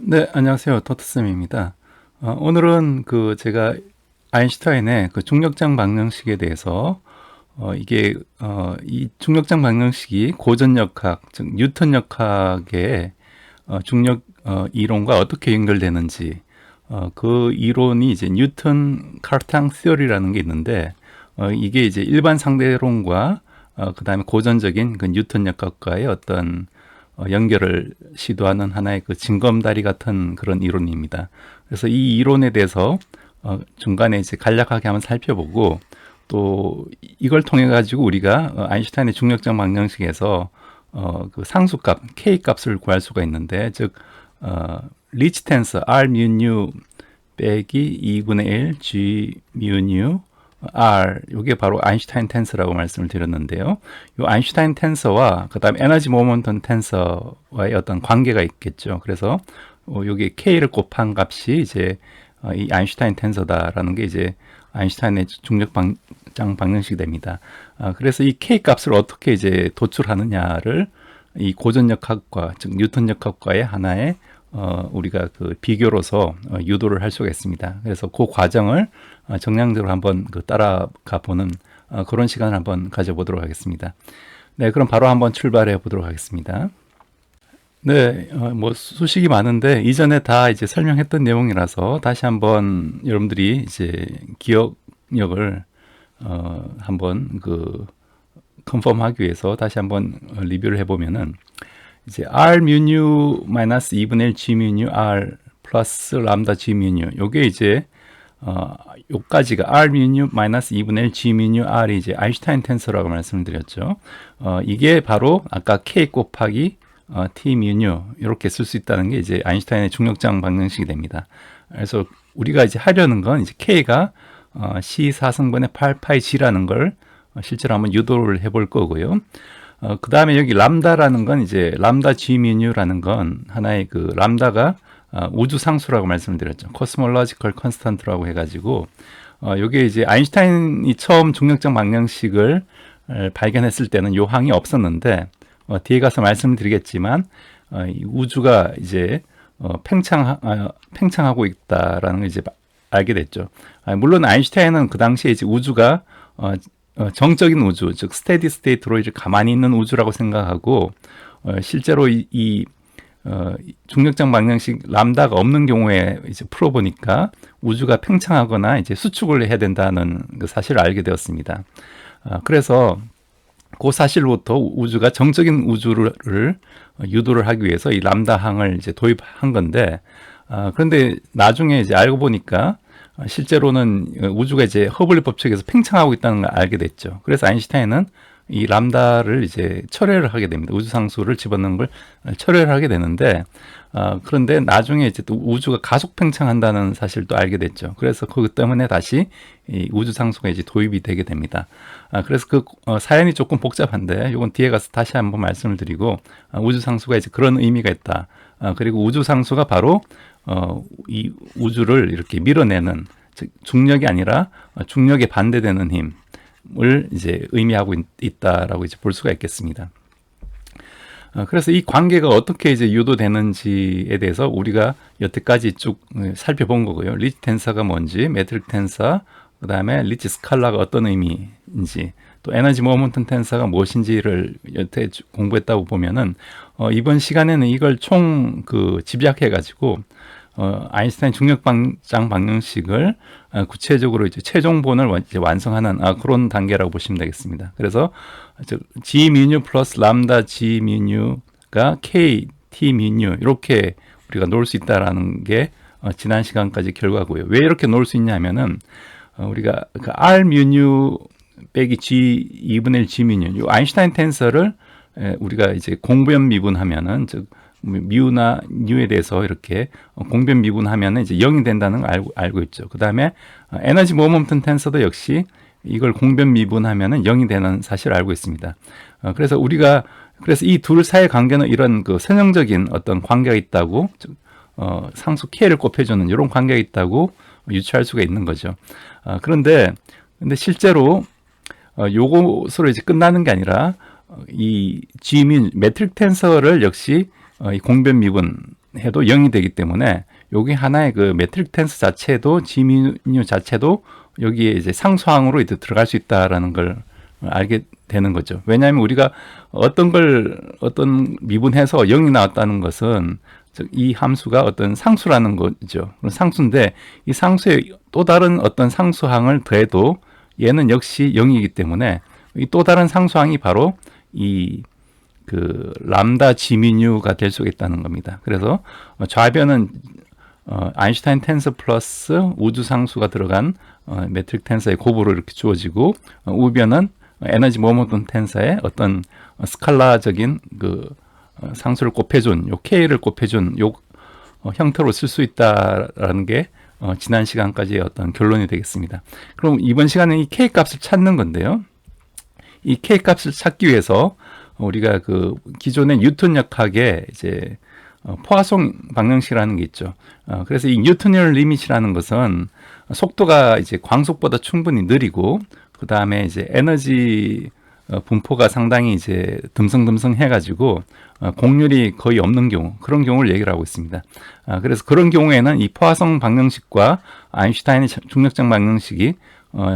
네, 안녕하세요. 토트쌤입니다. 오늘은 제가 아인슈타인의 중력장 방정식에 대해서 이 중력장 방정식이 고전역학, 즉 뉴턴 역학의 중력 이론과 어떻게 연결되는지, 그 이론이 이제 뉴턴 카르탕 시어리라는 게 있는데, 이게 이제 일반 상대론과 그다음에 고전적인 그 뉴턴 역학과의 어떤 연결을 시도하는 하나의 그 징검다리 같은 그런 이론입니다. 그래서 이 이론에 대해서 중간에 이제 간략하게 한번 살펴보고, 또 이걸 통해 가지고 우리가 아인슈타인의 중력장 방정식에서 그 상수값 k 값을 구할 수가 있는데, 즉 리치 텐서 r mu nu 빼기 2분의 1 g mu nu R, 이게 바로 아인슈타인 텐서라고 말씀을 드렸는데요. 이 아인슈타인 텐서와 그다음 에너지 모먼텀 텐서와의 어떤 관계가 있겠죠. 그래서 여기 K를 곱한 값이 이제 이 아인슈타인 텐서다라는 게 이제 아인슈타인의 중력 방정 방정식이 됩니다. 그래서 이 K 값을 어떻게 이제 도출하느냐를 이 고전역학과, 즉 뉴턴 역학과의 하나의 우리가 그 비교로서 유도를 할 수가 있습니다. 그래서 그 과정을 정량적으로 한번 따라가 보는 그런 시간을 한번 가져보도록 하겠습니다. 네, 그럼 바로 한번 출발해 보도록 하겠습니다. 네, 뭐 소식이 많은데 이전에 다 이제 설명했던 내용이라서 다시 한번 여러분들이 이제 기억력을 한번 컨펌하기 위해서 다시 한번 리뷰를 해보면은, 이제 R mu nu 마이너스 2분의 1 G mu nu R 플러스 람다 G mu nu, 요게 이제 요까지가 R mu nu 마이너스 2분의 1 G mu nu R이 이제 아인슈타인 텐서라고 말씀을 드렸죠. 이게 바로 아까 K 곱하기 T mu nu 이렇게 쓸 수 있다는 게 이제 아인슈타인의 중력장 방정식이 됩니다. 그래서 우리가 이제 하려는 건 이제 K가 C 4승분의 8파이 G라는 걸 실제로 한번 유도를 해볼 거고요. 그 다음에 여기 람다라는 건 이제 람다 G mu nu라는 건 하나의 그 람다가 우주 상수라고 말씀을 드렸죠. 코스몰로지컬 컨스턴트라고 해가지고 요게 이제 아인슈타인이 처음 중력장 방정식을 발견했을 때는 요 항이 없었는데, 뒤에 가서 말씀드리겠지만 이 우주가 이제 팽창하고 있다라는 걸 이제 알게 됐죠. 물론 아인슈타인은 그 당시에 이제 우주가 정적인 우주, 즉 스테디 스테이트로 이제 가만히 있는 우주라고 생각하고, 실제로 이 중력장 방정식 람다가 없는 경우에 이제 풀어보니까 우주가 팽창하거나 이제 수축을 해야 된다는 그 사실을 알게 되었습니다. 그래서 그 사실부터 우주가 정적인 우주를 유도를 하기 위해서 이 람다 항을 이제 도입한 건데, 그런데 나중에 이제 알고 보니까 실제로는 우주가 이제 허블리 법칙에서 팽창하고 있다는 걸 알게 됐죠. 그래서 아인슈타인은 이 람다를 이제 철회를 하게 됩니다. 우주 상수를 집어넣는 걸 철회를 하게 되는데, 그런데 나중에 이제 또 우주가 가속 팽창한다는 사실도 알게 됐죠. 그래서 그것 때문에 다시 이 우주 상수가 이제 도입이 되게 됩니다. 그래서 그 사연이 조금 복잡한데 이건 뒤에 가서 다시 한번 말씀을 드리고, 우주 상수가 이제 그런 의미가 있다. 그리고 우주 상수가 바로 이 우주를 이렇게 밀어내는, 즉 중력이 아니라 중력에 반대되는 힘을 이제 의미하고 있다라고 이제 볼 수가 있겠습니다. 그래서 이 관계가 어떻게 이제 유도되는지에 대해서 우리가 여태까지 쭉 살펴본 거고요. 리치 텐서가 뭔지, 메트릭 텐서, 그 다음에 리치 스칼라가 어떤 의미인지, 또 에너지 모먼텀 텐서가 무엇인지를 여태 공부했다고 보면은, 이번 시간에는 이걸 총 집약해 가지고 아인슈타인 중력장 방정식을 구체적으로 이제 최종본을 이제 완성하는 그런 단계라고 보시면 되겠습니다. 그래서 G mu nu 플러스 람다 G mu nu가 K T mu nu 이렇게 우리가 놓을 수 있다라는 게 지난 시간까지 결과고요. 왜 이렇게 놓을 수 있냐면은 우리가 그 R mu nu 빼기 G 2분의 1 G mu nu, 이 아인슈타인 텐서를 우리가 이제 공변 미분하면은, 즉 뮤나 뉴에 대해서 이렇게 공변 미분하면 이제 0이 된다는 걸 알고 있죠. 그 다음에 에너지 모먼텀 텐서도 역시 이걸 공변 미분하면 0이 되는 사실을 알고 있습니다. 그래서 이 둘 사이의 관계는 이런 선형적인 어떤 관계가 있다고, 즉 상수 K를 곱해주는 이런 관계가 있다고 유추할 수가 있는 거죠. 그런데 실제로 요것으로 이제 끝나는 게 아니라 이 G민 메트릭 텐서를 역시 이 공변 미분 해도 0이 되기 때문에 여기 하나의 그 매트릭 텐스 자체도 G미뉴 자체도 여기에 이제 상수항으로 이제 들어갈 수 있다라는 걸 알게 되는 거죠. 왜냐하면 우리가 어떤 미분해서 0이 나왔다는 것은 즉 이 함수가 어떤 상수라는 거죠. 상수인데 이 상수에 또 다른 어떤 상수항을 더해도 얘는 역시 0이기 때문에 이 또 다른 상수항이 바로 이 그 람다 G미뉴가 될 수가 있다는 겁니다. 그래서 좌변은 아인슈타인 텐서 플러스 우주 상수가 들어간 매트릭 텐서의 곱으로 이렇게 주어지고 우변은 에너지 모먼텀 텐서의 어떤 스칼라적인 그 상수를 곱해준 요 K를 곱해준 요 형태로 쓸 수 있다라는 게 지난 시간까지의 어떤 결론이 되겠습니다. 그럼 이번 시간은 이 K 값을 찾는 건데요. 이 K 값을 찾기 위해서 우리가 그 기존의 뉴턴 역학의 이제 포화송 방정식이라는 게 있죠. 그래서 이 뉴턴열 리밋이라는 것은 속도가 이제 광속보다 충분히 느리고 그 다음에 이제 에너지 분포가 상당히 이제 듬성듬성 해가지고 곡률이 거의 없는 경우 그런 경우를 얘기를 하고 있습니다. 그래서 그런 경우에는 이 포화성 방정식과 아인슈타인의 중력장 방정식이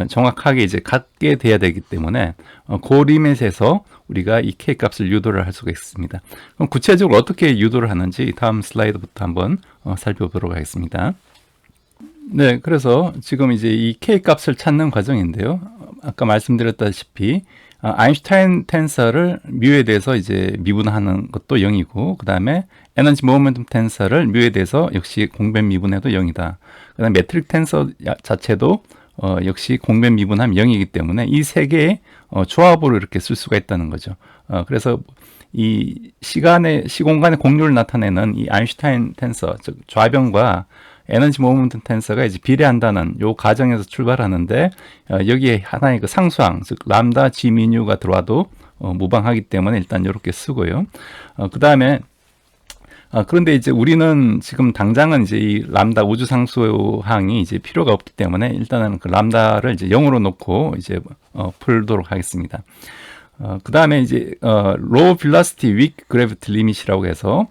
정확하게 이제 같게 돼야 되기 때문에 그 리밋에서 우리가 이 K 값을 유도를 할 수가 있습니다. 그럼 구체적으로 어떻게 유도를 하는지 다음 슬라이드부터 한번 살펴보도록 하겠습니다. 네, 그래서 지금 이제 이 K 값을 찾는 과정인데요. 아까 말씀드렸다시피 아인슈타인 텐서를 뮤에 대해서 이제 미분하는 것도 0이고 그 다음에 에너지 모멘텀 텐서를 뮤에 대해서 역시 공변 미분해도 0이다. 그 다음에 매트릭 텐서 자체도 역시 공변 미분하면 0이기 때문에 이 세 개의 조합으로 이렇게 쓸 수가 있다는 거죠. 그래서 이 시공간의 곡률을 나타내는 이 아인슈타인 텐서, 즉 좌변과 에너지 모멘텀 텐서가 이제 비례한다는 요 가정에서 출발하는데 여기에 하나의 그 상수항, 즉 람다 G미뉴가 들어와도 무방하기 때문에 일단 이렇게 쓰고요. 그 다음에 그런데 이제 우리는 지금 당장은 이제 이 람다 우주 상수항이 이제 필요가 없기 때문에 일단은 그 람다를 이제 0으로 놓고 이제 풀도록 하겠습니다. 그 다음에 이제 low velocity weak gravity limit이라고 해서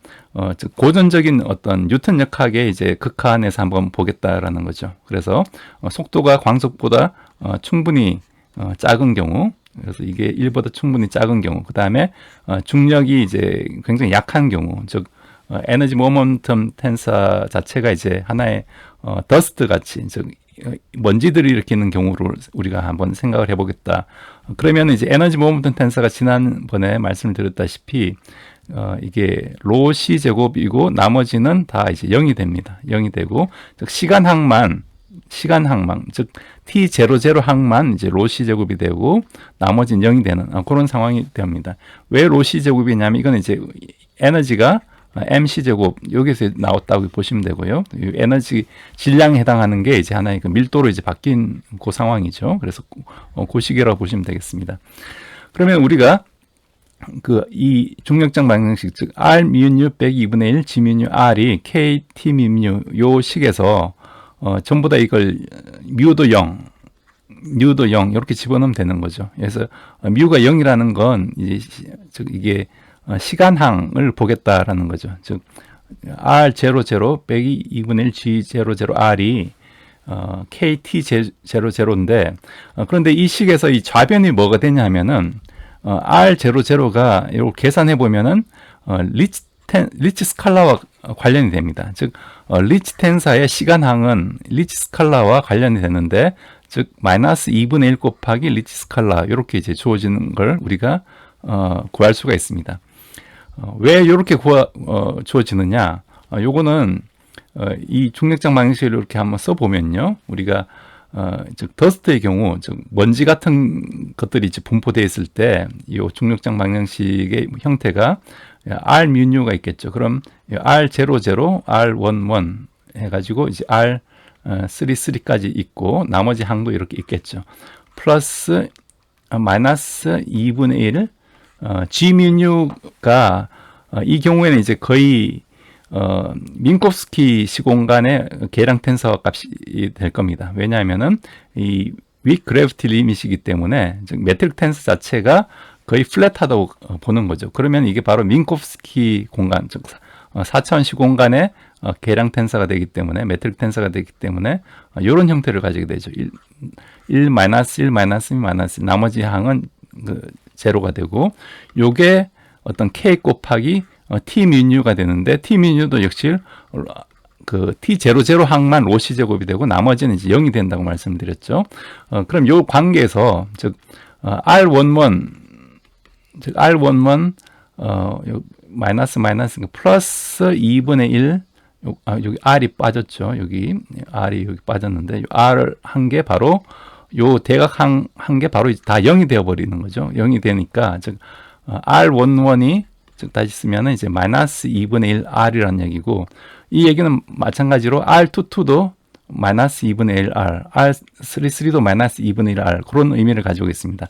즉 고전적인 어떤 뉴턴 역학의 이제 극한에서 한번 보겠다라는 거죠. 그래서 속도가 광속보다 충분히 작은 경우, 그래서 이게 1보다 충분히 작은 경우, 그 다음에 중력이 이제 굉장히 약한 경우, 즉 에너지 모멘텀 텐서 자체가 이제 하나의 더스트 같이, 즉 먼지들이 일으키는 경우를 우리가 한번 생각을 해보겠다. 그러면 이제 에너지 모멘텀 텐서가 지난번에 말씀을 드렸다시피 이게 로 C 제곱이고 나머지는 다 이제 0이 됩니다. 0이 되고 즉 시간항만 즉 T00 항만 이제 로 C 제곱이 되고 나머지는 0이 되는 그런 상황이 됩니다. 왜 로 C 제곱이냐면 이건 이제 에너지가 mc제곱 여기서 나왔다고 보시면 되고요. 에너지 질량에 해당하는 게 이제 하나의 그 밀도로 이제 바뀐 그 상황이죠. 그래서 그 시계라고 보시면 되겠습니다. 그러면 우리가 그 이 중력장 방정식 즉 R 미유 빼기 2분의 1 G 미유 R이 K T 미유 요 식에서 전부 다 이걸 뮤도 0 이렇게 집어넣으면 되는 거죠. 그래서 뮤가 0이라는 건 이제 즉 이게 시간항을 보겠다라는 거죠. 즉 R00 빼기 2분의 1 G00R이 KT00인데 그런데 이 식에서 이 좌변이 뭐가 되냐 하면은 R00가 이렇게 계산해 보면은 리치 스칼라와 관련이 됩니다. 즉 리치 텐사의 시간항은 리치 스칼라와 관련이 되는데 즉 마이너스 2분의 1 곱하기 리치 스칼라 이렇게 이제 주어지는 걸 우리가 구할 수가 있습니다. 왜 이렇게 주어지느냐? 요거는 이 중력장 방정식을 이렇게 한번 써보면요, 우리가 즉 더스트의 경우, 즉 먼지 같은 것들이 이제 분포되어 있을 때, 이 중력장 방정식의 형태가 R 뮤뉴가 있겠죠. 그럼 R00, R11 해가지고 이제 R33까지 있고 나머지 항도 이렇게 있겠죠. 플러스 마이너스 2분의 1 G 뮤뉴가 이 경우에는 이제 거의 민코프스키 시공간의 계량 텐서 값이 될 겁니다. 왜냐하면은 이 weak gravity limit이기 때문에 즉 매트릭 텐서 자체가 거의 플랫하다고 보는 거죠. 그러면 이게 바로 민코프스키 공간, 즉 4차원식 공간의 계량 텐서가 되기 때문에 매트릭 텐서가 되기 때문에 이런 형태를 가지게 되죠. 1 마이너스 1 마이너스 2 마이너스 나머지 항은 그 제로가 되고 요게 어떤 k 곱하기 t 민유가 되는데 t 민유도 역시 그 t00 항만 로시 제곱이 되고 나머지는 이제 0이 된다고 말씀드렸죠. 그럼 요 관계에서 즉 r11 즉 r11 요 마이너스 플러스 2분의 1 여기 r이 빠졌죠. 여기 r이 여기 빠졌는데 요 r 한 개 바로 요 대각 한 개 바로 다 0이 되어 버리는 거죠. 0이 되니까 즉 r11이 즉 다시 쓰면은 이제 마이너스 2분의 1 r이라는 얘기고 이 얘기는 마찬가지로 r22도 마이너스 2분의 1 r, r33도 마이너스 2분의 1 r 그런 의미를 가지고 있습니다.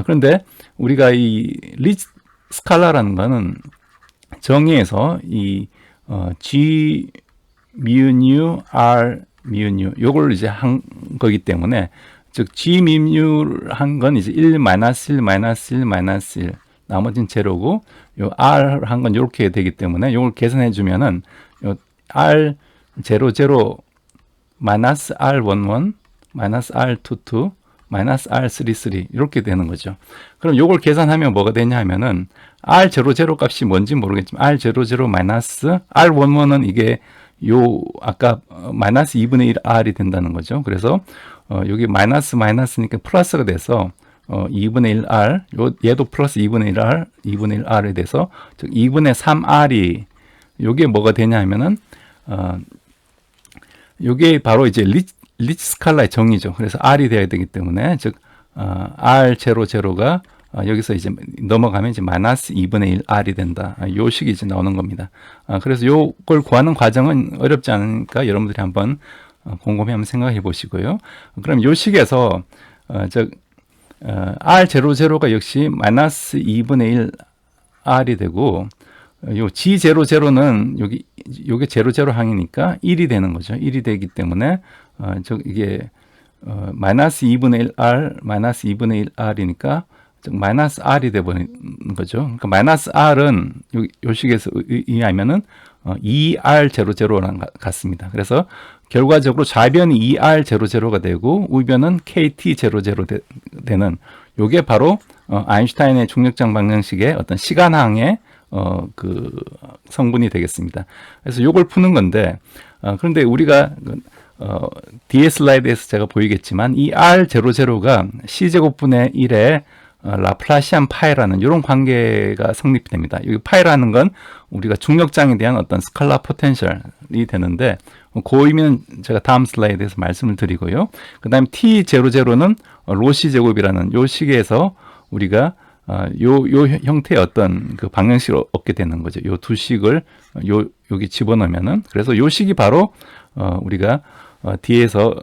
그런데 우리가 이 리치 스칼라라는 거는 정의에서 이 g 미유 r 미유 요걸 이제 한 거기 때문에 즉 g 미유 한 건 이제 1 마이너스 1 마이너스 1 마이너스 1 나머지는 제로고 요 r 한 건 이렇게 되기 때문에 요걸 계산해 주면은 요 r00 마이너스 r11 마이너스 r22 마이너스 r33 이렇게 되는 거죠. 그럼 요걸 계산하면 뭐가 되냐 하면은 r00 값이 뭔지 모르겠지만 r00 마이너스 r11은 이게 요 아까 마이너스 2분의 1 r이 된다는 거죠. 그래서 여기 마이너스니까 플러스가 돼서 2분의 1 r 얘도 플러스 2분의 1 r 2분의 1 r이 돼서 즉 2분의 3 r이 요게 뭐가 되냐 하면은 요게 바로 이제 리치 스칼라의 정의죠. 그래서 r이 돼야 되기 때문에 즉 r00가 여기서 이제 넘어가면 이제 마이너스 2분의 1 r이 된다. 요 식이 이제 나오는 겁니다. 그래서 요걸 구하는 과정은 어렵지 않으니까 여러분들이 한번 곰곰이 한번 생각해 보시고요. 그럼 요 식에서 즉 r00가 역시 마이너스 2분의 1 r이 되고 요 G00는 요게 00 항이니까 1이 되는 거죠. 1이 되기 때문에 이게 마이너스 2분의 1 r 마이너스 2분의 1 r이니까 즉 마이너스 r이 돼 버리는 거죠. 그러니까 마이너스 r은 요 식에서 의미하면은 2r00랑 같습니다. 그래서 결과적으로 좌변이 2r00가 되고 우변은 kt00 되는 요게 바로 아인슈타인의 중력장 방정식의 어떤 시간항의 그 성분이 되겠습니다. 그래서 요걸 푸는 건데 그런데 우리가 뒤에 슬라이드에서 제가 보이겠지만 이 r00가 c제곱분의 1의 라플라시안 파이라는 이런 관계가 성립됩니다. 여기 파이라는 건 우리가 중력장에 대한 어떤 스칼라 포텐셜이 되는데 그 의미는 제가 다음 슬라이드에서 말씀을 드리고요. 그 다음에 t00는 로시 제곱이라는 요 식에서 우리가 요 형태의 어떤 그 방정식을 얻게 되는 거죠. 요 두 식을 여기 집어넣으면은 그래서 요 식이 바로 우리가 뒤에서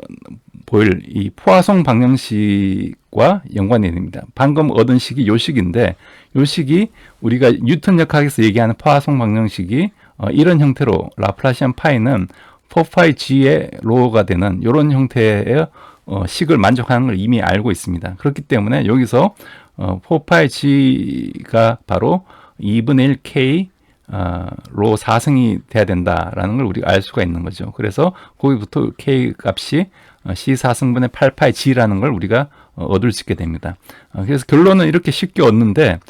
보일 이 포화송 방정식과 연관이 됩니다. 방금 얻은 식이 요 식인데 요 식이 우리가 뉴턴 역학에서 얘기하는 포화송 방정식이 이런 형태로 라플라시안 파이는 4파이 g의 로가 되는 이런 형태의 식을 만족하는 걸 이미 알고 있습니다. 그렇기 때문에 여기서 4파이 g가 바로 2분의 1 k 로 4승이 돼야 된다라는 걸 우리가 알 수가 있는 거죠. 그래서 거기부터 k 값이 c 4승분의 8파이 g라는 걸 우리가 얻을 수 있게 됩니다. 그래서 결론은 이렇게 쉽게 얻는데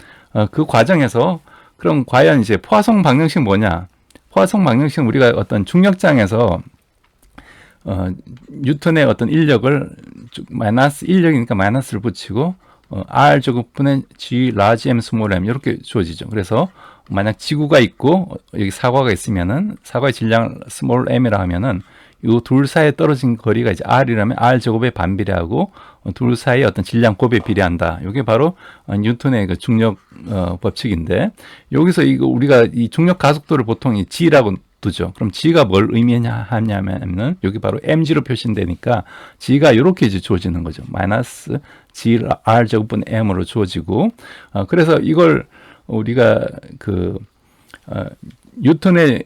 그 과정에서 그럼 과연 이제 포화송 방정식 뭐냐? 포화송 방정식은 우리가 어떤 중력장에서 뉴턴의 어떤 인력을 마이너스 인력이니까 마이너스를 붙이고 r 제곱분의 g 라지 m 스몰 m 이렇게 주어지죠. 그래서 만약 지구가 있고 여기 사과가 있으면은 사과의 질량 스몰 m이라 하면은 이 둘 사이에 떨어진 거리가 이제 r이라면 r 제곱에 반비례하고 둘 사이의 어떤 질량 곱에 비례한다. 이게 바로 뉴턴의 그 중력 법칙인데 여기서 이거 우리가 이 중력 가속도를 보통 이 g라고 두죠. 그럼 g가 뭘 의미하냐면은 여기 바로 mg로 표시되니까 g가 이렇게 이제 주어지는 거죠. 마이너스 g r 제곱분 m으로 주어지고 그래서 이걸 우리가 그 뉴턴의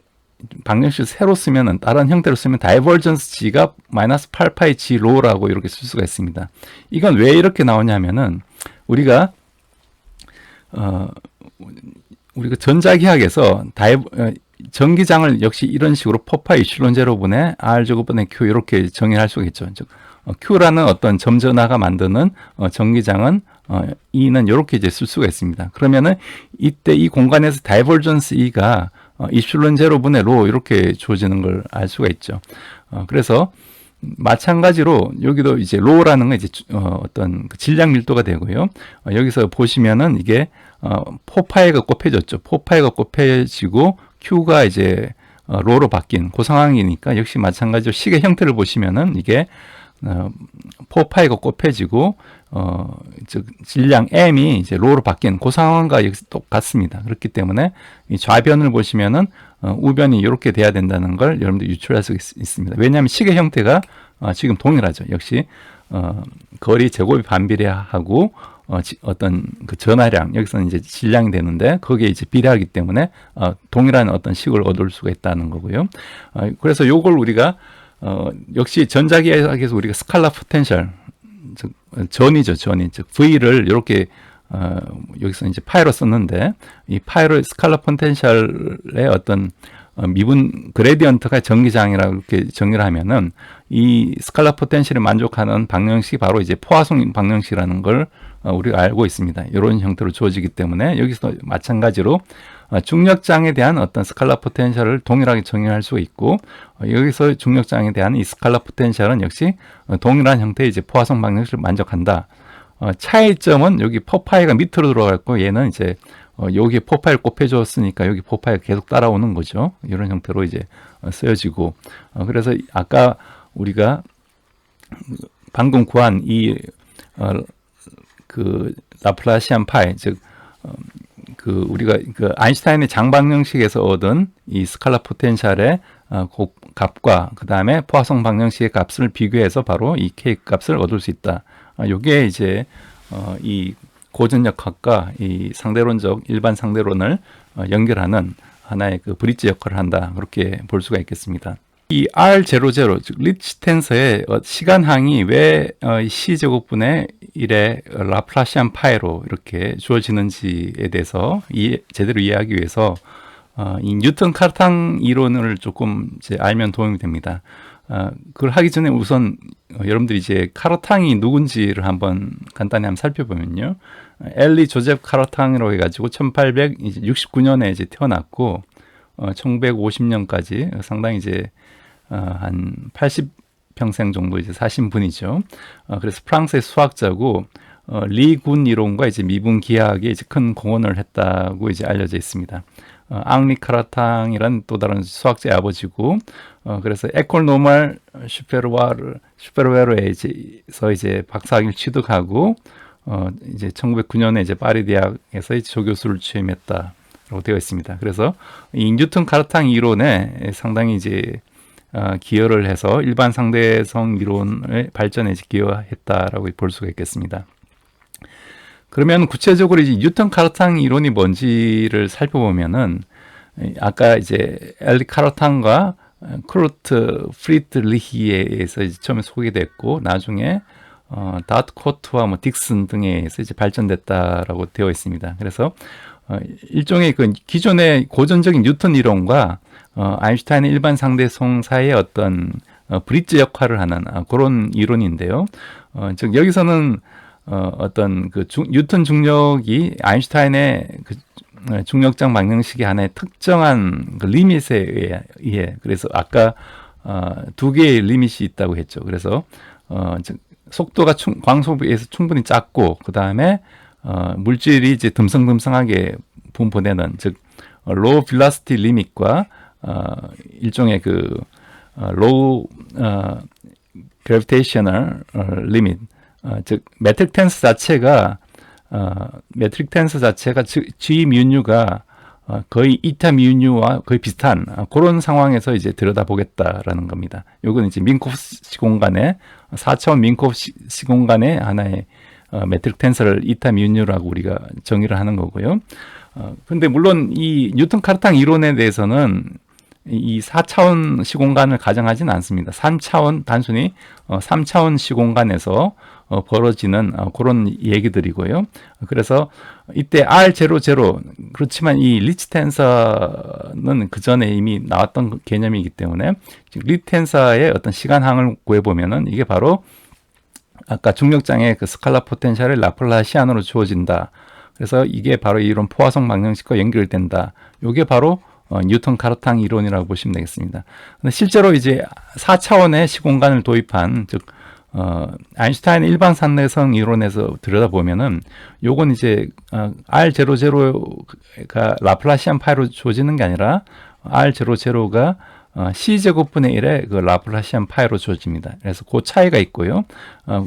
방정식을 새로 쓰면은 다른 형태로 쓰면 다이버전스 g가 마이너스 8파이 g 로라고 이렇게 쓸 수가 있습니다. 이건 왜 이렇게 나오냐면은 우리가 전자기학에서 전기장을 역시 이런 식으로 포파이 이슐론 제로분의 R 제곱분의 Q 이렇게 정의할 수가 있죠. 즉 Q라는 어떤 점전하가 만드는 전기장은 E는 이렇게 이제 쓸 수가 있습니다. 그러면은 이때 이 공간에서 다이버전스 E가 이슐론 제로분의 로 이렇게 주어지는 걸 알 수가 있죠. 그래서 마찬가지로 여기도 이제 로라는 건 이제 어떤 그 질량 밀도가 되고요. 여기서 보시면은 이게 포파이가 곱해졌죠. 포파이가 곱해지고 Q가 이제 로로 바뀐 그 상황이니까 역시 마찬가지로 시계 형태를 보시면은 이게 포파이가 곱해지고 즉 질량 M이 이제 로로 바뀐 그 상황과 여기서 똑같습니다. 그렇기 때문에 이 좌변을 보시면은 우변이 이렇게 돼야 된다는 걸 여러분들 유출할 수 있습니다. 왜냐하면 시계 형태가 지금 동일하죠. 역시 거리 제곱이 반비례하고 어떤 그 전하량 여기서는 이제 질량이 되는데 거기에 이제 비례하기 때문에 동일한 어떤 식을 얻을 수가 있다는 거고요. 그래서 요걸 우리가 역시 전자기학에서 우리가 스칼라 포텐셜 즉 전이죠. 전이 즉 V를 이렇게 여기서 이제 파이로 썼는데 이 파이를 스칼라 포텐셜의 어떤 미분 그레디언트가 전기장이라고 이렇게 정의를 하면은 이 스칼라 포텐셜에 만족하는 방정식이 바로 이제 포화송 방정식이라는 걸 우리가 알고 있습니다. 이런 형태로 주어지기 때문에 여기서 마찬가지로 중력장에 대한 어떤 스칼라 포텐셜을 동일하게 정의할 수가 있고 여기서 중력장에 대한 이 스칼라 포텐셜은 역시 동일한 형태의 이제 포화송 방정식을 만족한다. 차이점은 여기 포파이가 밑으로 들어갔고 얘는 이제 여기에 포파이를 곱해줬으니까 여기 포파이가 계속 따라오는 거죠. 이런 형태로 이제 쓰여지고 그래서 아까 우리가 방금 구한 이 그 라플라시안 파이 즉 그 우리가 그 아인슈타인의 장방정식에서 얻은 이 스칼라 포텐셜의 값과 그 다음에 포화송 방정식의 값을 비교해서 바로 이 K 값을 얻을 수 있다. 요게 이제 이 고전력학과 이 상대론적 일반 상대론을 연결하는 하나의 그 브릿지 역할을 한다. 그렇게 볼 수가 있겠습니다. 이 R00, 즉 리치 텐서의 시간항이 왜 C제곱분의 1의 라플라시안 파이로 이렇게 주어지는지에 대해서 제대로 이해하기 위해서 이 뉴턴 카르탕 이론을 조금 이제 알면 도움이 됩니다. 그걸 하기 전에 우선 여러분들이 이제 카르탕이 누군지를 한번 간단히 한번 살펴보면요. 엘리 조셉 카르탕이라고 해가지고 1869년에 이제 태어났고 1950년까지 상당히 이제 한 80평생 정도 이제 사신 분이죠. 그래서 프랑스의 수학자고 리군 이론과 이제 미분 기하학에 이제 큰 공헌을 했다고 이제 알려져 있습니다. 앙리 카르탕이란 또 다른 수학자의 아버지고 그래서 에콜 노말 슈페르웨르에서 이제 박사학위를 취득하고 이제 1909년에 이제 파리 대학에서 이제 조교수를 취임했다라고 되어 있습니다. 그래서 이 뉴턴 카르탕 이론에 상당히 이제 기여를 해서 일반 상대성 이론의 발전에 기여했다라고 볼 수가 있겠습니다. 그러면 구체적으로 이제 뉴턴 카르탕 이론이 뭔지를 살펴보면은 아까 이제 엘리 카르탕과 크루트 프리드리히에서 이제 처음에 소개됐고 나중에 다트 코트와 뭐 딕슨 등에 의해서 이제 발전됐다라고 되어 있습니다. 그래서 일종의 그 기존의 고전적인 뉴턴 이론과 아인슈타인의 일반 상대성 사이의 어떤 브릿지 역할을 하는 그런 이론인데요. 즉 여기서는 어떤 그 뉴턴 중력이 아인슈타인의 그 중력장 방정식의 하나의 특정한 그 리밋에 의해 그래서 아까 두 개의 리밋이 있다고 했죠. 그래서 즉 속도가 광속에 비해서 충분히 작고 그 다음에 물질이 이제 듬성듬성하게 분포되는 즉 로우 빌라시티 리밋과 일종의 그 로우 그래비테이셔널 리밋 즉 메트릭 텐스 자체가 G 뮤뉴가 거의 이타 뮤뉴와 거의 비슷한 그런 상황에서 이제 들여다보겠다라는 겁니다. 요건 이제 민코프 시공간의 4차원 민코프 시공간의 하나의 메트릭 텐서를 이타 뮤뉴라고 우리가 정의를 하는 거고요. 근데 물론 이 뉴턴 카르탕 이론에 대해서는 이 4차원 시공간을 가정하지는 않습니다. 3차원 단순히 3차원 시공간에서 벌어지는 그런 얘기들이고요. 그래서 이때 R00 그렇지만 이 리치 텐서는 그 전에 이미 나왔던 개념이기 때문에 리치 텐서의 어떤 시간항을 구해보면은 이게 바로 아까 중력장의 그 스칼라 포텐셜의 라플라시안으로 주어진다. 그래서 이게 바로 이론 포화성 방정식과 연결된다. 이게 바로 뉴턴 가로탕 이론이라고 보시면 되겠습니다. 근데 실제로 이제 4차원의 시공간을 도입한 즉 아인슈타인의 일반 상대성 이론에서 들여다보면은 요건 이제 R00가 라플라시안 파이로 주어지는 게 아니라 R00가 C제곱분의 1의 그 라플라시안 파이로 주어집니다. 그래서 그 차이가 있고요.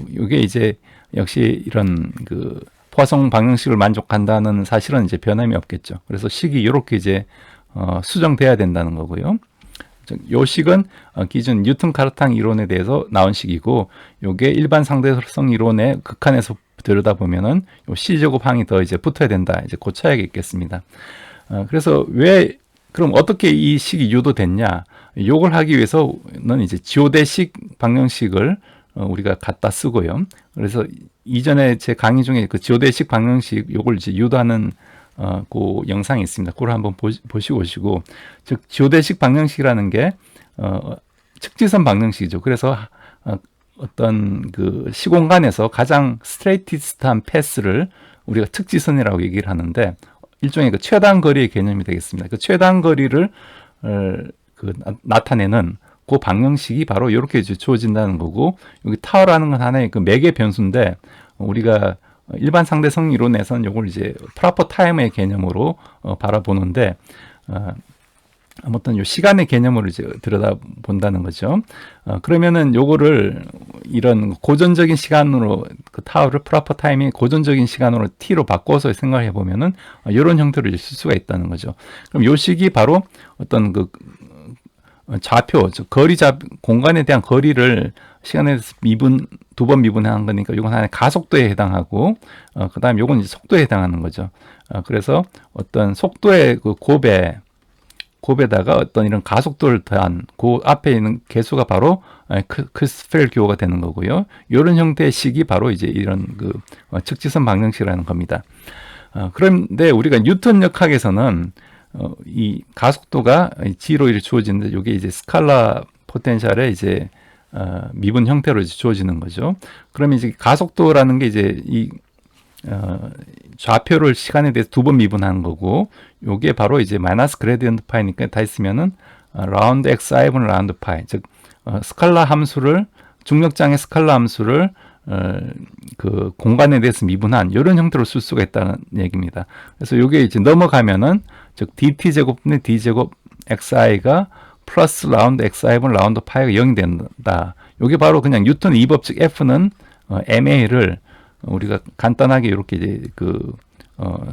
이게 이제 역시 이런 그 포화성 방정식을 만족한다는 사실은 이제 변함이 없겠죠. 그래서 식이 이렇게 이제 수정돼야 된다는 거고요. 요 식은 기존 뉴턴 가로탕 이론에 대해서 나온 식이고, 요게 일반 상대성 이론의 극한에서 들여다보면은 요 C제곱항이 더 이제 붙어야 된다. 이제 그 차이가 있겠습니다. 그래서 그럼 어떻게 이 식이 유도됐냐? 요걸 하기 위해서는 이제 지오대식 방정식을 우리가 갖다 쓰고요. 그래서 이전에 제 강의 중에 그 지오대식 방정식 요걸 이제 유도하는 그 영상이 있습니다. 그걸 한번 보시고 오시고, 즉 지오대식 방정식이라는 게 측지선 방정식이죠. 그래서 어떤 그 시공간에서 가장 스트레이티스트한 패스를 우리가 측지선이라고 얘기를 하는데, 일종의 그 최단 거리의 개념이 되겠습니다. 그 최단 거리를 나타내는 그 방정식이 바로 이렇게 주어진다는 거고, 여기 타워라는 건 하나의 그 매개 변수인데, 우리가 일반 상대성 이론에서는 이걸 이제 프로퍼 타임의 개념으로 바라보는데, 아무튼 요 시간의 개념으로 이제 들여다본다는 거죠. 그러면은 요거를 이런 고전적인 시간으로 그 타워를 프로퍼 타임의 고전적인 시간으로 t로 바꿔서 생각해 보면은 이런 형태로 쓸 수가 있다는 거죠. 그럼 요 식이 바로 어떤 그 좌표, 즉 공간에 대한 거리를 시간에 대해서 두 번 미분한 거니까 이건 하나의 가속도에 해당하고, 그 다음에 요건 이제 속도에 해당하는 거죠. 그래서 어떤 속도의 그 곱에다가 어떤 이런 가속도를 더한 그 앞에 있는 개수가 바로 크리스펠 기호가 되는 거고요. 이런 형태의 식이 바로 이제 이런 그 측지선 방정식이라는 겁니다. 그런데 우리가 뉴턴 역학에서는 이 가속도가 G로 이렇게 주어지는데, 이게 이제 스칼라 포텐셜의 이제 미분 형태로 이제 주어지는 거죠. 그러면 이제 가속도라는 게 이제 이 좌표를 시간에 대해서 두 번 미분하는 거고, 요게 바로 이제 마이너스 그레디언트 파이니까 다 있으면은 라운드 xi분의 라운드 파이, 즉 스칼라 함수를, 중력장의 스칼라 함수를 그 공간에 대해서 미분한 이런 형태로 쓸 수가 있다는 얘기입니다. 그래서 요게 이제 넘어가면은 즉 dt 제곱분의 d 제곱 xi가 플러스 라운드 xi분의 라운드 파이가 0이 된다. 요게 바로 그냥 뉴턴 2법, 즉 f는 ma를 우리가 간단하게 이렇게 이제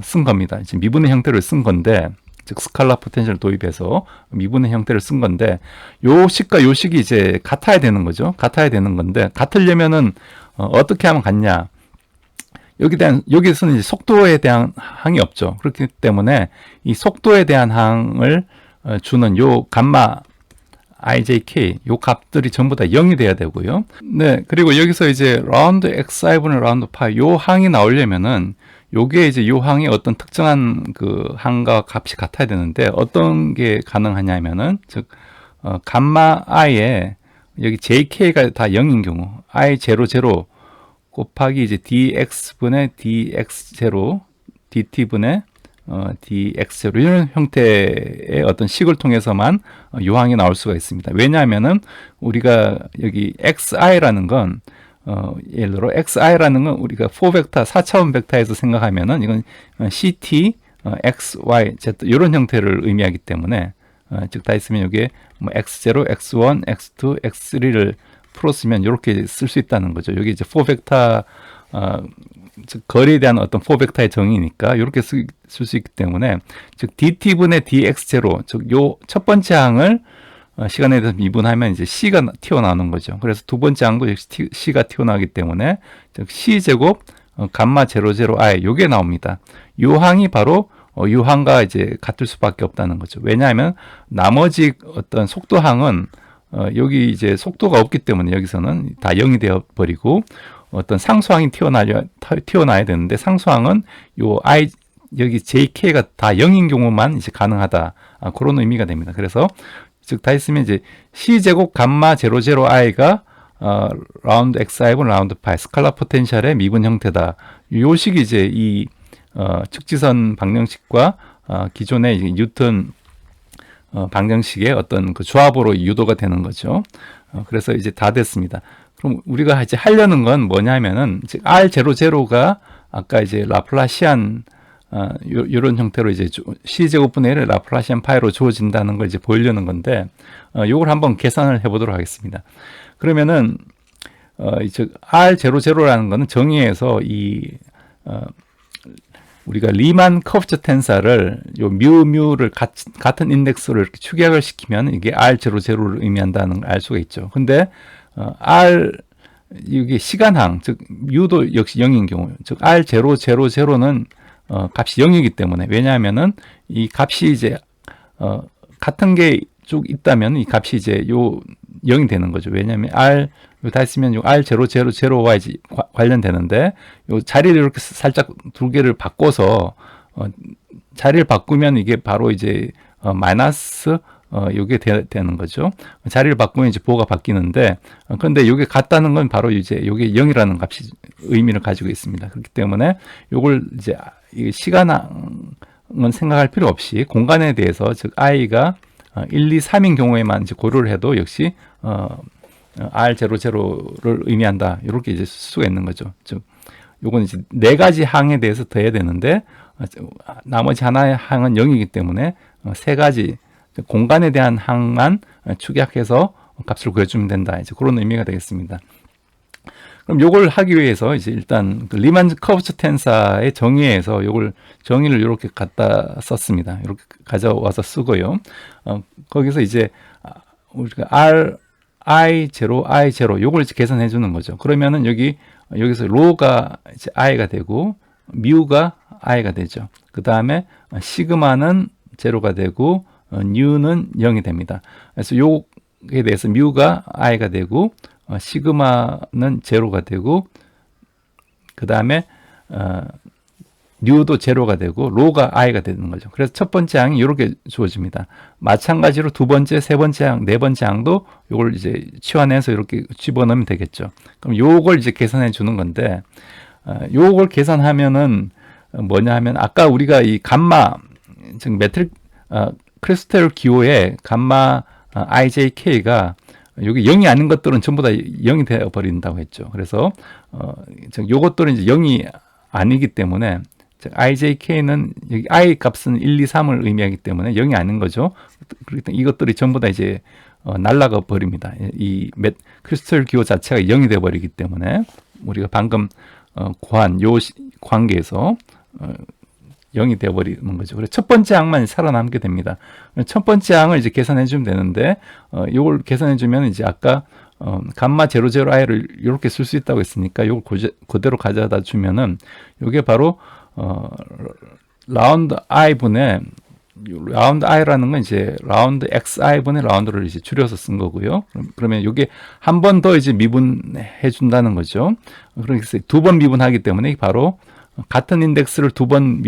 쓴 겁니다. 지금 미분의 형태를 쓴 건데, 즉 스칼라 포텐셜을 도입해서 미분의 형태를 쓴 건데, 요 식과 요 식이 이제 같아야 되는 거죠. 같아야 되는 건데, 같으려면은 어떻게 하면 같냐? 여기서는 이제 속도에 대한 항이 없죠. 그렇기 때문에 이 속도에 대한 항을 주는 요 감마 ijk 요 값들이 전부 다 0이 돼야 되고요. 네, 그리고 여기서 이제 라운드 xi분의 라운드 파이 요 항이 나오려면은 요게 이제 요 항이 어떤 특정한 그 항과 값이 같아야 되는데, 어떤 게 가능하냐면은 즉 감마 i에 여기 jk가 다 0인 경우 i00 곱하기 이제 dx분의 dx0 dt분의 dx0 이런 형태의 어떤 식을 통해서만 요항이 나올 수가 있습니다. 왜냐하면은 우리가 여기 xi라는 건 예를 들어 xi라는 건 우리가 4벡터 4차원 벡터에서 생각하면은 이건 ct, x, y, z 이런 형태를 의미하기 때문에 즉 다 있으면 이게 뭐 x0, x1, x2, x3를 풀었으면 이렇게 쓸 수 있다는 거죠. 여기 이제 4벡터 즉 거리에 대한 어떤 4벡터의 정의니까 이렇게 쓸 수 있기 때문에, 즉 dt분의 dx0, 즉 요 첫 번째 항을 시간에 대해서 미분하면 이제 c가 튀어나오는 거죠. 그래서 두 번째 항도 역시 c가 튀어나오기 때문에 즉 c제곱 감마 00i 요게 나옵니다. 요 항이 바로 요 항과 이제 같을 수밖에 없다는 거죠. 왜냐하면 나머지 어떤 속도항은 여기 이제 속도가 없기 때문에 여기서는 다 0이 되어 버리고, 어떤 상수항이 튀어나야 되는데 상수항은 요 I 여기 JK가 다 0인 경우만 이제 가능하다. 그런 의미가 됩니다. 그래서 즉 다 있으면 이제 C제곱 감마 00I가 라운드 XI분 라운드 파이 스칼라 포텐셜의 미분 형태다. 요 식이 이제 이 측지선 방정식과 기존의 이제 뉴턴 방정식의 어떤 그 조합으로 유도가 되는 거죠. 그래서 이제 다 됐습니다. 그럼 우리가 이제 하려는 건 뭐냐면은 즉 R00가 아까 이제 라플라시안 요런 형태로 이제 C제곱분의 1을 라플라시안 파이로 주어진다는 걸 이제 보이려는 건데 요걸 한번 계산을 해보도록 하겠습니다. 그러면은 즉 R00라는 거는 정의에서 우리가 리만 커브처 텐사를 요 뮤를 같은 인덱스로 이렇게 축약을 시키면 이게 R00를 의미한다는 걸 알 수가 있죠. 근데 이게 시간항, 즉 뮤도 역시 0인 경우, 즉 R000는 값이 0이기 때문에, 왜냐하면은 이 값이 이제 같은 게 쭉 있다면 이 값이 이제 요 0이 되는 거죠. 왜냐하면 다 있으면 요 R00와 이제 관련되는데 요 자리를 이렇게 살짝 두 개를 바꿔서 자리를 바꾸면 이게 바로 이제 마이너스 요게 되는 거죠. 자리를 바꾸면 이제 보호가 바뀌는데 그런데 요게 같다는 건 바로 이제 요게 0이라는 값이 의미를 가지고 있습니다. 그렇기 때문에 요걸 이제 시간은 생각할 필요 없이 공간에 대해서 즉 i가 1, 2, 3인 경우에만 이제 고려를 해도 역시 R00를 의미한다. 이렇게 이제 쓸 수가 있는 거죠. 즉 요건 이제 네 가지 항에 대해서 더해야 되는데 나머지 하나의 항은 0이기 때문에 세 가지 공간에 대한 항만 축약해서 값을 구해주면 된다. 이제 그런 의미가 되겠습니다. 그럼 요걸 하기 위해서 이제 일단 그 리만 커브처 텐사의 정의에서 요걸 정의를 이렇게 갖다 썼습니다. 이렇게 가져와서 쓰고요. 거기서 이제 우리가 I0 요걸 이제 계산해 주는 거죠. 그러면은 여기서 로가 이제 i가 되고 뮤가 i가 되죠. 그 다음에 시그마는 제로가 되고 뉴는 0이 됩니다. 그래서 요에 대해서 뮤가 i가 되고 시그마는 제로가 되고 그 다음에 뉴도 제로가 되고 로가 i가 되는 거죠. 그래서 첫 번째 항이 이렇게 주어집니다. 마찬가지로 두 번째, 세 번째 항, 네 번째 항도 요걸 이제 치환해서 이렇게 집어넣으면 되겠죠. 그럼 요걸 이제 계산해 주는 건데 요걸 계산하면은 뭐냐 하면 아까 우리가 이 감마 즉 크리스탈 기호의 감마 ijk가 여기 0이 아닌 것들은 전부 다 0이 되어 버린다고 했죠. 그래서 요것들은 이제 0이 아니기 때문에 ijk는 여기 i 값은 1, 2, 3을 의미하기 때문에 0이 아닌 거죠. 그렇기 이것들이 전부 다 이제 날아가 버립니다. 이 크리스탈 기호 자체가 0이 되어 버리기 때문에 우리가 방금 구한 요 관계에서 0이 되어버리는 거죠. 그래서 첫 번째 항만 살아남게 됩니다. 첫 번째 항을 이제 계산해 주면 되는데, 요걸 계산해 주면 이제 아까, 감마 00i를 이렇게 쓸 수 있다고 했으니까 요걸 그대로 가져다 주면은, 요게 바로, 라운드 i분의, 라운드 i라는 건 이제 라운드 xi분의 라운드를 이제 줄여서 쓴 거고요. 그러면 요게 한 번 더 이제 미분해 준다는 거죠. 그래서 두 번 미분하기 때문에 바로 같은 인덱스를 두 번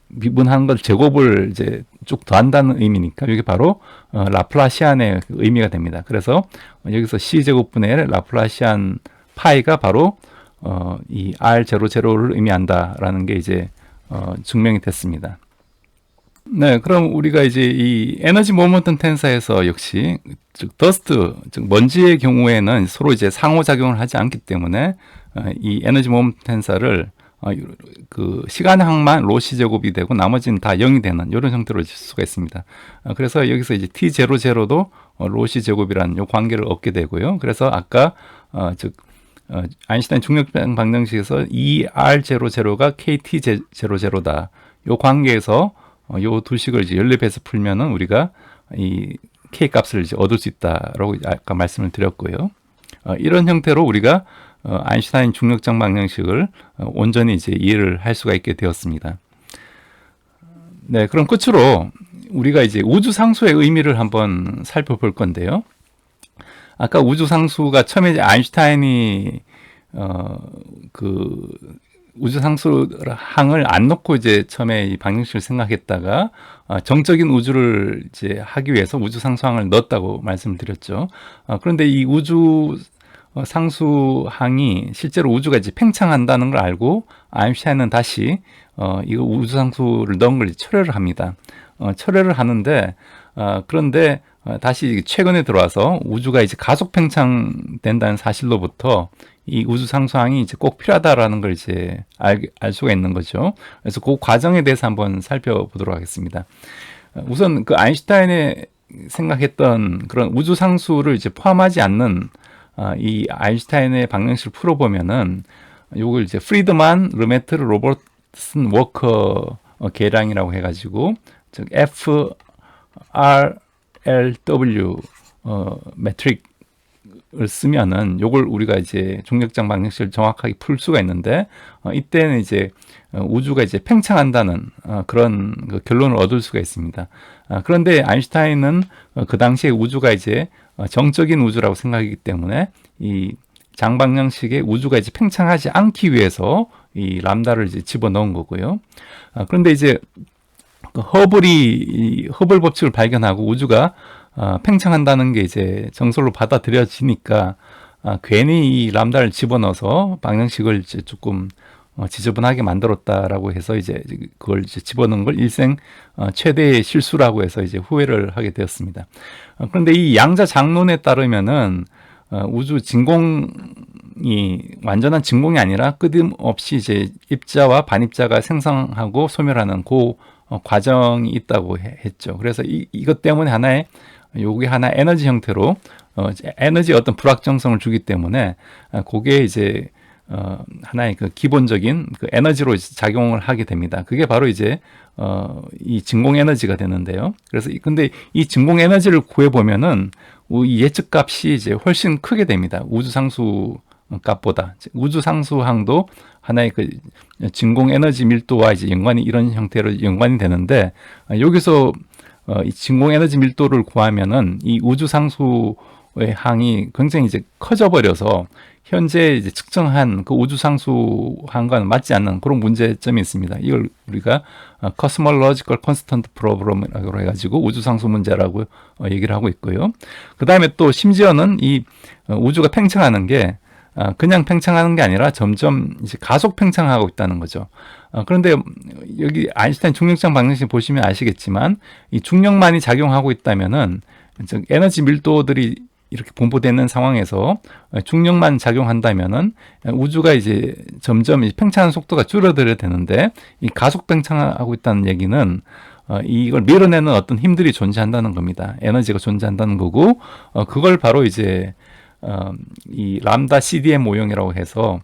미분한 걸 제곱을 이제 쭉 더한다는 의미니까 이게 바로 라플라시안의 의미가 됩니다. 그래서 여기서 C제곱분의 라플라시안 파이가 바로 이 R00를 의미한다라는 게 이제 증명이 됐습니다. 네, 그럼 우리가 이제 이 에너지 모먼텀 텐사에서 역시 즉 더스트, 즉 먼지의 경우에는 서로 이제 상호작용을 하지 않기 때문에 이 에너지 모먼텀 텐사를 그 시간항만 로시 제곱이 되고 나머지는 다 0이 되는 이런 형태로 줄 수가 있습니다. 그래서 여기서 이제 T00도 로시 제곱이라는 요 관계를 얻게 되고요. 그래서 아까 즉 아인슈타인 중력장 방정식에서 ER00가 KT00다. 요 관계에서 요 두 식을 이제 연립해서 풀면은 우리가 이 K 값을 이제 얻을 수 있다라고 아까 말씀을 드렸고요. 이런 형태로 우리가 아인슈타인 중력장 방정식을 온전히 이제 이해를 할 수가 있게 되었습니다. 네, 그럼 끝으로 우리가 이제 우주상수의 의미를 한번 살펴볼 건데요. 아까 우주상수가 처음에 이제 아인슈타인이 그 우주상수항을 안 놓고 이제 처음에 이 방정식을 생각했다가 정적인 우주를 이제 하기 위해서 우주상수항을 넣었다고 말씀을 드렸죠. 그런데 이 우주상수항이 실제로 우주가 이제 팽창한다는 걸 알고 아인슈타인은 다시 이거 우주상수를 넣은 걸 철회를 합니다. 철회를 하는데 그런데 다시 최근에 들어와서 우주가 이제 가속 팽창된다는 사실로부터 이 우주 상수항이 이제 꼭 필요하다라는 걸 이제 알 수가 있는 거죠. 그래서 그 과정에 대해서 한번 살펴보도록 하겠습니다. 우선 그 아인슈타인의 생각했던 그런 우주 상수를 이제 포함하지 않는 이 아인슈타인의 방정식을 풀어보면은 요걸 이제 프리드만, 르메트르, 로버트슨, 워커 계량이라고 해가지고 즉 F, R, L, W 매트릭 을 쓰면은 요걸 우리가 이제 중력장 방정식을 정확하게 풀 수가 있는데 이때는 이제 우주가 이제 팽창한다는 그런 그 결론을 얻을 수가 있습니다. 그런데 아인슈타인은 그 당시에 우주가 이제 정적인 우주라고 생각하기 때문에 이 장방정식에 우주가 이제 팽창하지 않기 위해서 이 람다를 이제 집어넣은 거고요. 그런데 이제 그 허블 법칙을 발견하고 우주가 팽창한다는 게 이제 정설로 받아들여지니까 괜히 이 람다를 집어넣어서 방정식을 이제 조금 지저분하게 만들었다라고 해서 이제 그걸 이제 집어넣은 걸 일생 최대의 실수라고 해서 이제 후회를 하게 되었습니다. 그런데 이 양자 장론에 따르면은 우주 진공이 완전한 진공이 아니라 끊임없이 이제 입자와 반입자가 생성하고 소멸하는 그 과정이 있다고 했죠. 그래서 이것 때문에 요게 하나 에너지 형태로 에너지의 어떤 불확정성을 주기 때문에 그게 이제 하나의 그 기본적인 그 에너지로 작용을 하게 됩니다. 그게 바로 이제 이 진공 에너지가 되는데요. 그래서 근데 이 진공 에너지를 구해 보면은 이 예측 값이 이제 훨씬 크게 됩니다. 우주 상수 값보다 우주 상수항도 하나의 그 진공 에너지 밀도와 이제 이런 형태로 연관이 되는데 여기서 이 진공 에너지 밀도를 구하면은 이 우주 상수의 항이 굉장히 이제 커져 버려서 현재 이제 측정한 그 우주 상수항과는 맞지 않는 그런 문제점이 있습니다. 이걸 우리가 Cosmological Constant Problem이라고 해가지고 우주 상수 문제라고 얘기를 하고 있고요. 그 다음에 또 심지어는 이 우주가 팽창하는 게 그냥 팽창하는 게 아니라 점점 이제 가속 팽창하고 있다는 거죠. 그런데 여기 아인슈타인 중력장 방정식 보시면 아시겠지만 이 중력만이 작용하고 있다면은 즉 에너지 밀도들이 이렇게 분포되는 상황에서 중력만 작용한다면은 우주가 이제 점점 팽창하는 속도가 줄어들어야 되는데 이 가속 팽창하고 있다는 얘기는 이걸 밀어내는 어떤 힘들이 존재한다는 겁니다. 에너지가 존재한다는 거고 그걸 바로 이제 이 람다 CDM 모형이라고 해서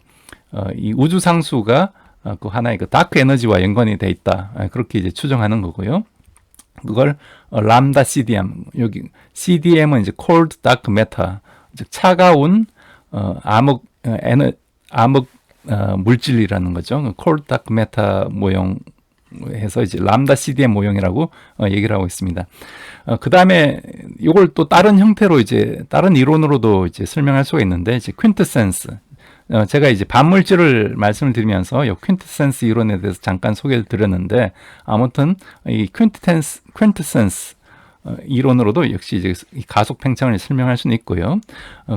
이 우주 상수가 그 하나의 그 다크 에너지와 연관이 돼 있다. 그렇게 이제 추정하는 거고요. 그걸 람다 CDM, 여기 CDM은 이제 cold dark matter, 즉 차가운 암흑 물질이라는 거죠. cold dark matter 모형 해서 이제 람다 CDM 모형이라고 얘기를 하고 있습니다. 그 다음에 이걸 또 다른 형태로 이제 다른 이론으로도 이제 설명할 수가 있는데 이제 퀸트센스. 제가 이제 반물질을 말씀을 드리면서 이 퀸트센스 이론에 대해서 잠깐 소개를 드렸는데 아무튼 이 퀸트센스 이론으로도 역시 이제 가속 팽창을 설명할 수는 있고요.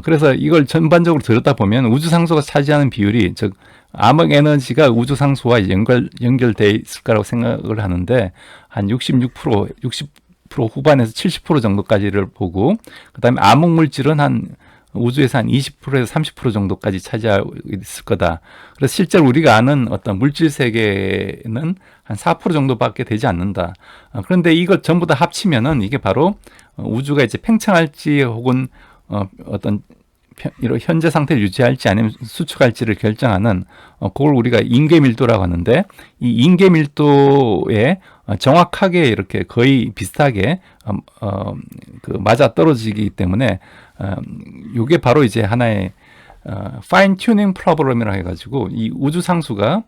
그래서 이걸 전반적으로 들었다 보면 우주 상수가 차지하는 비율이 즉 암흑 에너지가 우주 상수와 연결돼 있을 거라고 생각을 하는데 한 66%, 60% 후반에서 70% 정도까지를 보고 그다음에 암흑 물질은 한 우주에서 한 20%에서 30% 정도까지 차지하고 있을 거다. 그래서 실제로 우리가 아는 어떤 물질 세계는 한 4% 정도밖에 되지 않는다. 그런데 이것 전부 다 합치면은 이게 바로 우주가 이제 팽창할지 혹은 어떤 이런 현재 상태를 유지할지 아니면 수축할지를 결정하는 그걸 우리가 인계 밀도라고 하는데 이 인계 밀도에 정확하게 이렇게 거의 비슷하게 그 맞아 떨어지기 때문에 이게 바로 이제 하나의 파인 튜닝 프로블럼이라고 해가지고 이 우주 상수가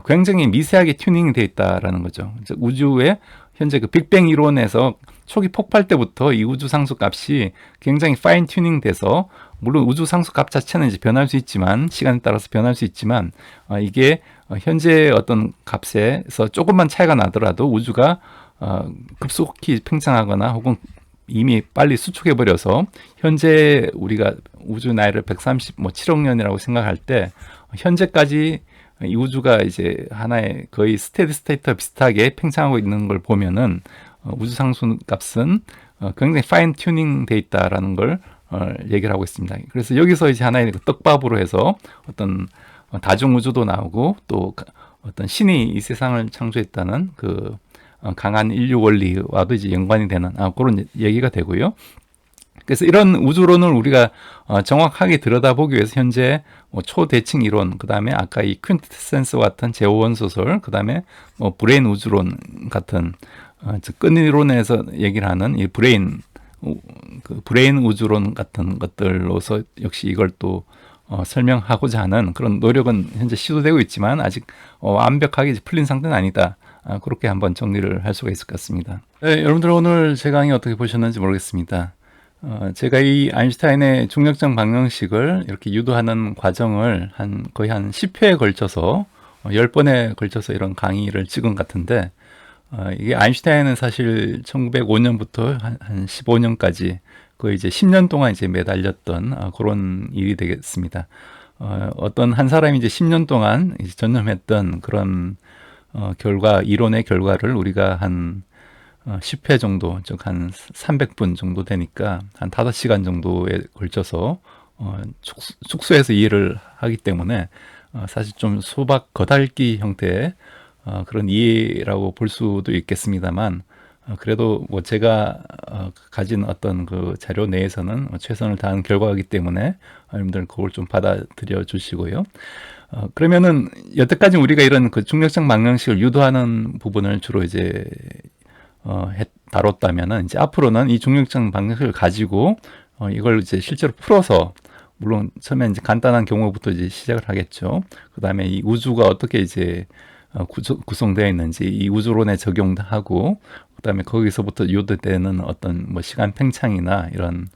굉장히 미세하게 튜닝이 되어 있다라는 거죠. 즉 우주의 현재 그 빅뱅 이론에서 초기 폭발 때부터 이 우주 상수 값이 굉장히 파인 튜닝 돼서, 물론 우주 상수 값 자체는 이제 변할 수 있지만, 시간에 따라서 변할 수 있지만, 이게 현재 어떤 값에서 조금만 차이가 나더라도 우주가 급속히 팽창하거나 혹은 이미 빨리 수축해 버려서, 현재 우리가 우주 나이를 137억 년이라고 생각할 때, 현재까지 이 우주가 이제 하나의 거의 스테디 스테이트와 비슷하게 팽창하고 있는 걸 보면은, 우주 상수 값은 굉장히 파인 튜닝 돼 있다라는 걸 얘기를 하고 있습니다. 그래서 여기서 이제 하나의 떡밥으로 해서 어떤 다중 우주도 나오고, 또 어떤 신이 이 세상을 창조했다는 그 강한 인류 원리와도 이제 연관이 되는 그런 얘기가 되고요. 그래서 이런 우주론을 우리가 정확하게 들여다보기 위해서 현재 초대칭 이론, 그 다음에 아까 이 퀸트센스 같은 제오원 소설, 그 다음에 브레인 우주론 같은 끈 이론에서 얘기를 하는 이 브레인 우주론 같은 것들로서 역시 이걸 또 설명하고자 하는 그런 노력은 현재 시도되고 있지만, 아직 완벽하게 풀린 상태는 아니다. 그렇게 한번 정리를 할 수가 있을 것 같습니다. 네, 여러분들 오늘 제 강의 어떻게 보셨는지 모르겠습니다. 제가 이 아인슈타인의 중력적 방정식을 이렇게 유도하는 과정을 거의 한 10회에 걸쳐서 10번에 걸쳐서 이런 강의를 찍은 것 같은데, 이게 아인슈타인은 사실 1905년부터 한 15년까지 거의 이제 10년 동안 이제 매달렸던 그런 일이 되겠습니다. 어떤 한 사람이 이제 10년 동안 이제 전념했던 그런 이론의 결과를 우리가 한 10회 정도, 즉 한 300분 정도 되니까 한 5시간 정도에 걸쳐서 축소해서 이해를 하기 때문에 사실 좀 소박 거달기 형태의 그런 이해라고 볼 수도 있겠습니다만, 그래도 뭐 제가 가진 어떤 그 자료 내에서는 최선을 다한 결과이기 때문에 여러분들 그걸 좀 받아들여 주시고요. 그러면은 여태까지 우리가 이런 그 중력적 방정식을 유도하는 부분을 주로 이제 다뤘다면은, 이제 앞으로는 이 중력적 방정식을 가지고 이걸 이제 실제로 풀어서, 물론 처음에 이제 간단한 경우부터 이제 시작을 하겠죠. 그 다음에 이 우주가 어떻게 이제 구성되어 있는지 이 우주론에 적용하고, 그다음에 거기서부터 유도되는 어떤 뭐 시간 팽창이나 이런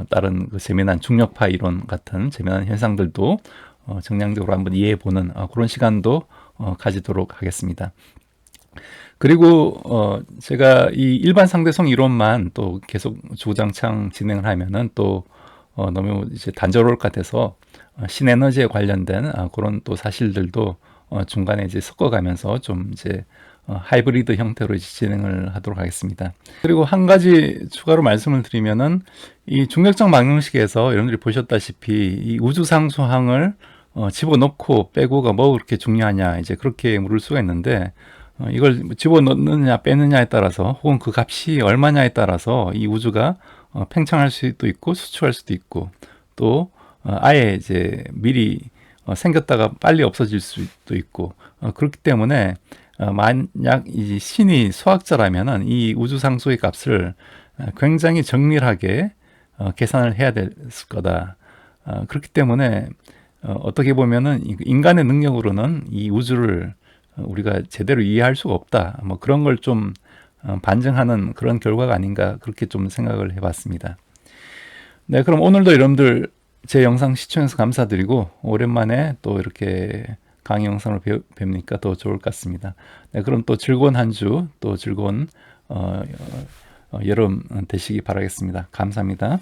다른 그 재미난 중력파 이론 같은 재미난 현상들도 정량적으로 한번 이해해 보는 그런 시간도 가지도록 하겠습니다. 그리고 제가 이 일반 상대성 이론만 또 계속 주구장창 진행을 하면은 또 너무 이제 단조로울 것 같아서 신에너지에 관련된 그런 또 사실들도 중간에 이제 섞어가면서 좀 이제 하이브리드 형태로 이제 진행을 하도록 하겠습니다. 그리고 한 가지 추가로 말씀을 드리면은, 이 중력적 방정식에서 여러분들이 보셨다시피 이 우주 상수항을 집어넣고 빼고가 뭐 그렇게 중요하냐, 이제 그렇게 물을 수가 있는데, 이걸 집어넣느냐 빼느냐에 따라서, 혹은 그 값이 얼마냐에 따라서 이 우주가 팽창할 수도 있고 수축할 수도 있고, 또 아예 이제 미리 생겼다가 빨리 없어질 수도 있고, 그렇기 때문에 만약 이 신이 수학자라면은 이 우주 상수의 값을 굉장히 정밀하게 계산을 해야 될 거다. 그렇기 때문에 어떻게 보면은 인간의 능력으로는 이 우주를 우리가 제대로 이해할 수가 없다. 뭐 그런 걸 좀 반증하는 그런 결과가 아닌가, 그렇게 좀 생각을 해봤습니다. 네, 그럼 오늘도 여러분들 제 영상 시청해서 감사드리고, 오랜만에 또 이렇게 강의 영상을 뵙니까 더 좋을 것 같습니다. 네, 그럼 또 즐거운 한 주, 또 즐거운 여름 되시기 바라겠습니다. 감사합니다.